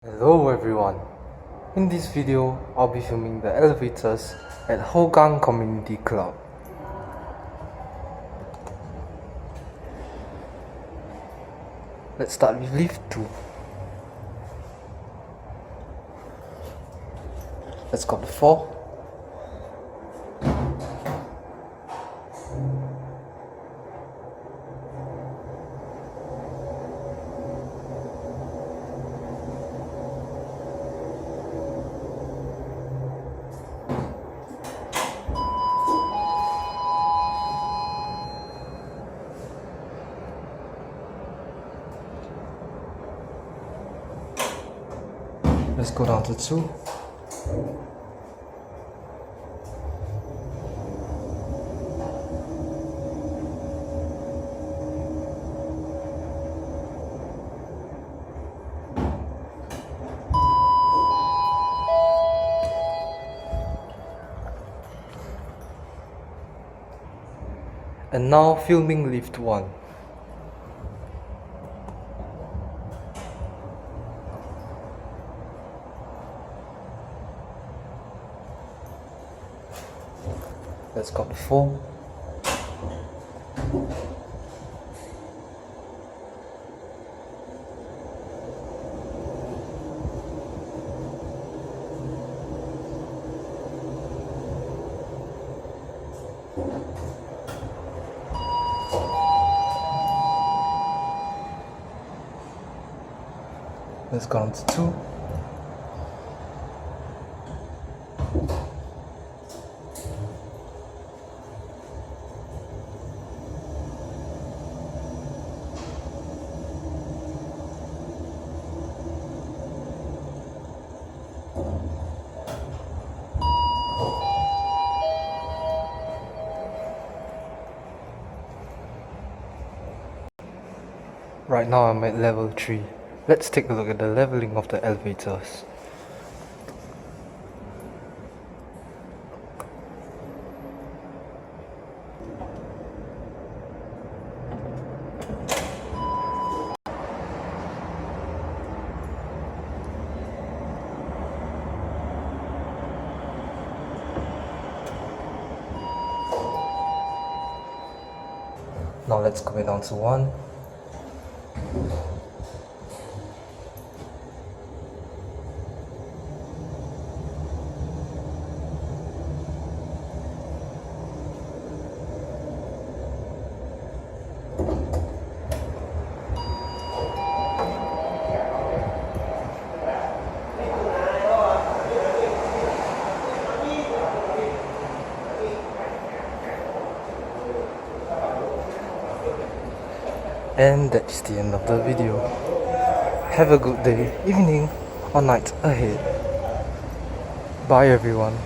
Hello everyone, in this video I'll be filming the elevators at Hougang Community Club. Let's start with lift 2. Let's go to 4. Let's go down to 2. And now filming lift 1. Let's go to 4. Let's go on to 2. Right now I'm at level 3. Let's take a look at the leveling of the elevators. Now let's go down to 1. And that's the end of the video. Have a good day, evening or night ahead. Bye everyone.